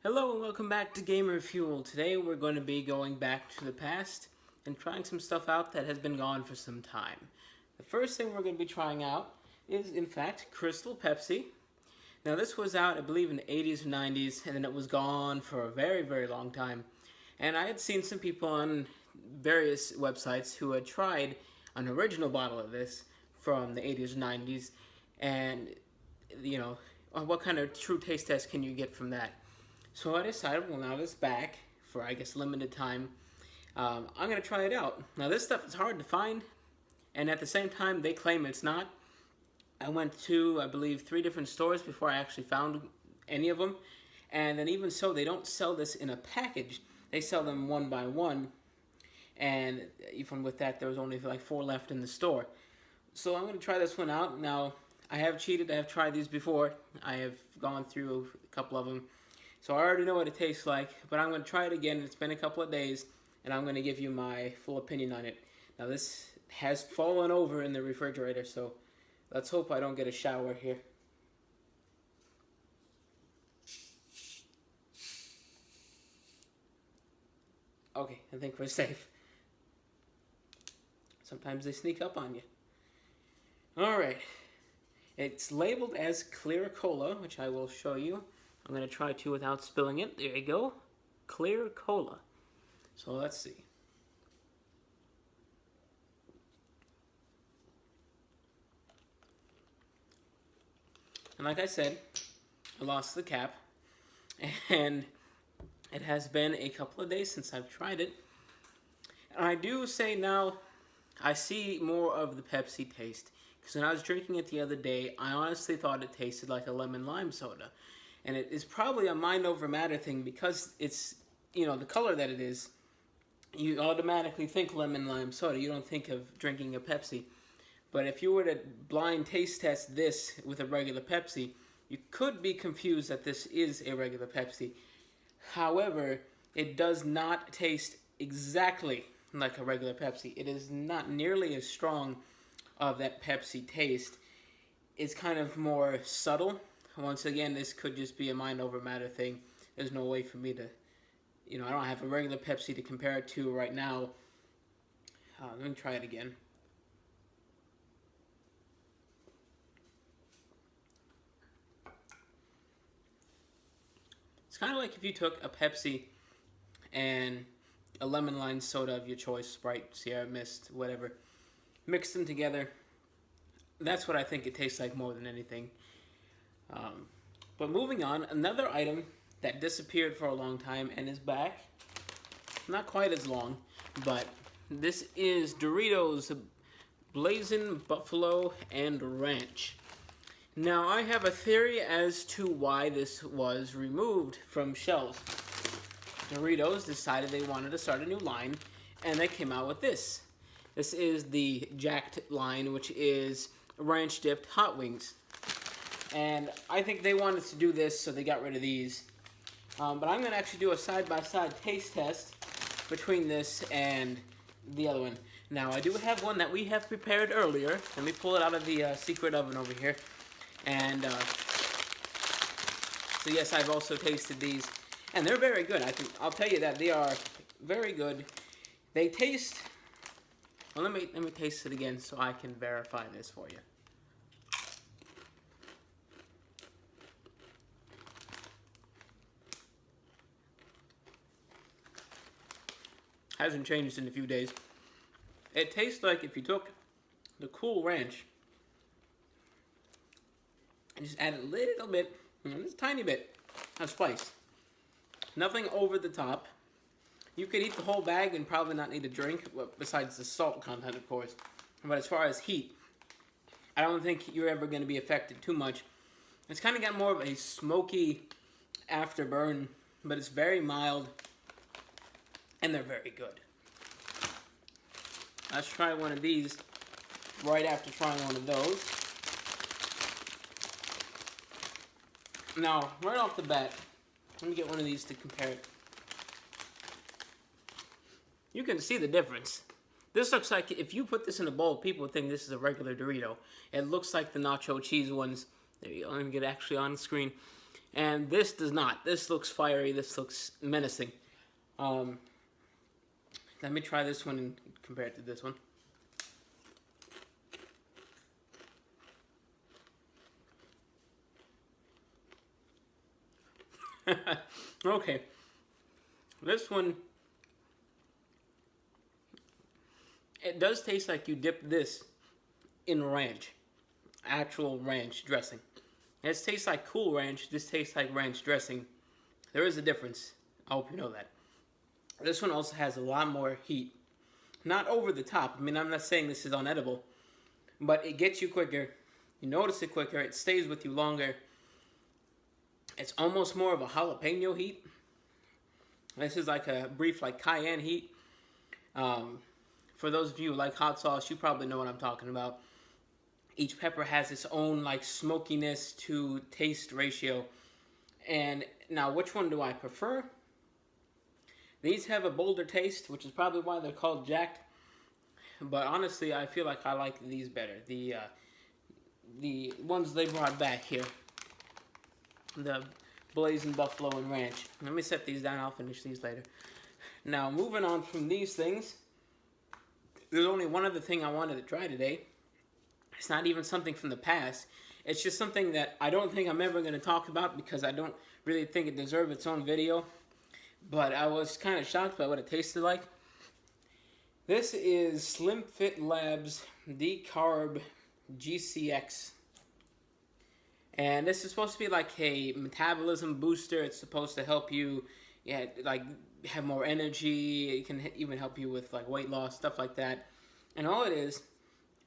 Hello and welcome back to Gamer Fuel. Today we're going to be going back to the past and trying some stuff out that has been gone for some time. The first thing we're going to be trying out is, in fact, Crystal Pepsi. Now this was out, I believe, in the 80s or 90s, and then it was gone for a very, very long time. And I had seen some people on various websites who had tried an original bottle of this from the 80s or 90s, and, what kind of true taste test can you get from that? So I decided, well, now it's back for, I guess, limited time. I'm going to try it out. Now, this stuff is hard to find, and at the same time, they claim it's not. I went to, I believe, 3 different stores before I actually found any of them. And then even so, they don't sell this in a package. They sell them one by one. And even with that, there was only like 4 left in the store. So I'm going to try this one out. Now, I have cheated. I have tried these before. I have gone through a couple of them. So I already know what it tastes like, but I'm going to try it again. It's been a couple of days, and I'm going to give you my full opinion on it. Now, this has fallen over in the refrigerator, so let's hope I don't get a shower here. Okay, I think we're safe. Sometimes they sneak up on you. Alright, it's labeled as clear cola, which I will show you. I'm going to try to without spilling it. There you go. Clear cola. So let's see. And like I said, I lost the cap. And it has been a couple of days since I've tried it. And I do say now, I see more of the Pepsi taste. Because when I was drinking it the other day, I honestly thought it tasted like a lemon lime soda. And it is probably a mind over matter thing because it's, the color that it is, you automatically think lemon lime soda. You don't think of drinking a Pepsi. But if you were to blind taste test this with a regular Pepsi, you could be confused that this is a regular Pepsi. However, it does not taste exactly like a regular Pepsi. It is not nearly as strong of that Pepsi taste. It's kind of more subtle. Once again, this could just be a mind over matter thing. There's no way for me to, I don't have a regular Pepsi to compare it to right now. Let me try it again. It's kind of like if you took a Pepsi and a lemon lime soda of your choice, Sprite, Sierra Mist, whatever, mixed them together. That's what I think it tastes like more than anything. But moving on, another item that disappeared for a long time and is back. Not quite as long, but this is Doritos Blazin, Buffalo, and Ranch. Now, I have a theory as to why this was removed from shelves. Doritos decided they wanted to start a new line, and they came out with this. This is the Jacked line, which is ranch-dipped hot wings. And I think they wanted to do this, so they got rid of these. But I'm going to actually do a side-by-side taste test between this and the other one. Now, I do have one that we have prepared earlier. Let me pull it out of the secret oven over here. And so yes, I've also tasted these. And they're very good. I'll tell you that they are very good. They taste... Well, let me taste it again so I can verify this for you. Hasn't changed in a few days. It tastes like if you took the Cool Ranch and just add a little bit, just a tiny bit of spice. Nothing over the top. You could eat the whole bag and probably not need a drink, besides the salt content, of course. But as far as heat, I don't think you're ever going to be affected too much. It's kind of got more of a smoky afterburn, but it's very mild. And they're very good. Let's try one of these right after trying one of those. Now, right off the bat, let me get one of these to compare it. You can see the difference. This looks like, if you put this in a bowl, people would think this is a regular Dorito. It looks like the nacho cheese ones. There you go, let me get it actually on the screen. And this does not. This looks fiery. This looks menacing. Let me try this one and compare it to this one. Okay. This one, it does taste like you dipped this in ranch. Actual ranch dressing. This tastes like Cool Ranch. This tastes like ranch dressing. There is a difference. I hope you know that. This one also has a lot more heat. Not over the top. I mean, I'm not saying this is unedible. But it gets you quicker. You notice it quicker. It stays with you longer. It's almost more of a jalapeno heat. This is like a brief like cayenne heat. For those of you who like hot sauce, you probably know what I'm talking about. Each pepper has its own like smokiness to taste ratio. And now, which one do I prefer? These have a bolder taste, which is probably why they're called jacked. But honestly, I feel like I like these better. The ones they brought back here. The Blazin Buffalo and Ranch. Let me set these down. I'll finish these later. Now, moving on from these things, there's only one other thing I wanted to try today. It's not even something from the past. It's just something that I don't think I'm ever going to talk about because I don't really think it deserves its own video. But I was kind of shocked by what it tasted like. This is Slim Fit Labs Decarb GCX. And this is supposed to be like a metabolism booster. It's supposed to help you, like have more energy. It can even help you with like weight loss, stuff like that. And all it is,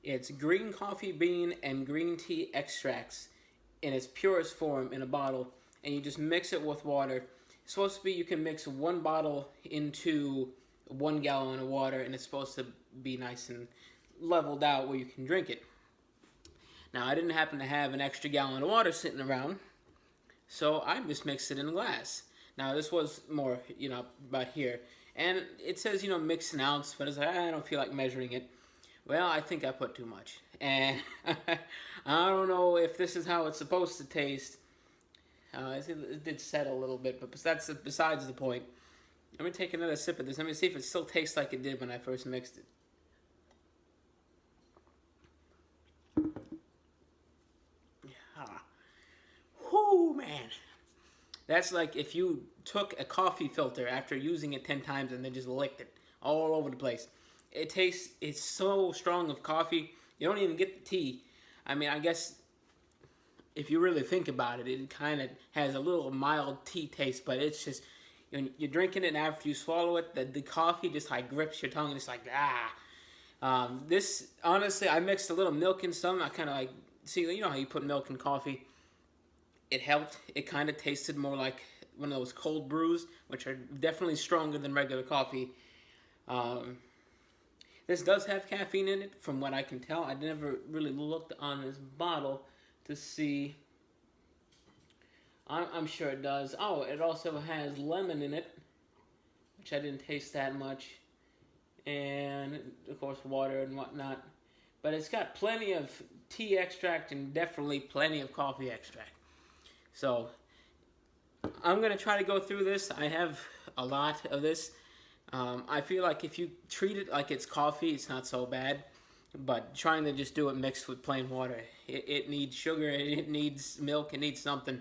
it's green coffee bean and green tea extracts in its purest form in a bottle. And you just mix it with water. It's supposed to be you can mix one bottle into 1 gallon of water. And it's supposed to be nice and leveled out where you can drink it. Now, I didn't happen to have an extra gallon of water sitting around, so I just mixed it in a glass. Now, this was more, about here. And it says, mix an ounce, but I don't feel like measuring it. Well, I think I put too much. And I don't know if this is how it's supposed to taste. It did settle a little bit, but that's besides the point. Let me take another sip of this. Let me see if it still tastes like it did when I first mixed it. Whoo, man. That's like if you took a coffee filter after using it 10 times and then just licked it all over the place. It's so strong of coffee. You don't even get the tea. I mean, I guess if you really think about it, it kind of has a little mild tea taste, but it's just, you're drinking it and after you swallow it, the coffee just like grips your tongue and it's like, this, honestly, I mixed a little milk in some. I kind of like, see, you know how you put milk in coffee? It helped. It kind of tasted more like one of those cold brews, which are definitely stronger than regular coffee. This does have caffeine in it, from what I can tell. I never really looked on this bottle to see. I'm sure it does. Oh, it also has lemon in it, which I didn't taste that much. And, of course, water and whatnot. But it's got plenty of tea extract and definitely plenty of coffee extract. So, I'm going to try to go through this. I have a lot of this. I feel like if you treat it like it's coffee, it's not so bad. But trying to just do it mixed with plain water, it needs sugar, it needs milk, it needs something.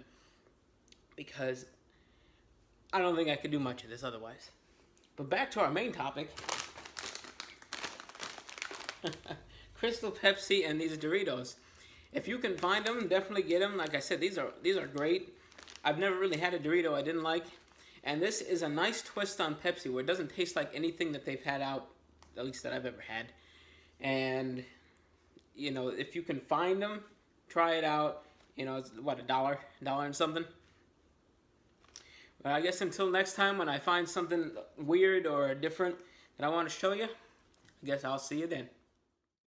Because I don't think I could do much of this otherwise. But back to our main topic. Crystal Pepsi and these Doritos. If you can find them, definitely get them. Like I said, these are great. I've never really had a Dorito I didn't like. And this is a nice twist on Pepsi where it doesn't taste like anything that they've had out, at least that I've ever had. And, if you can find them, try it out. It's, what, $1 and something? But I guess until next time when I find something weird or different that I want to show you, I guess I'll see you then.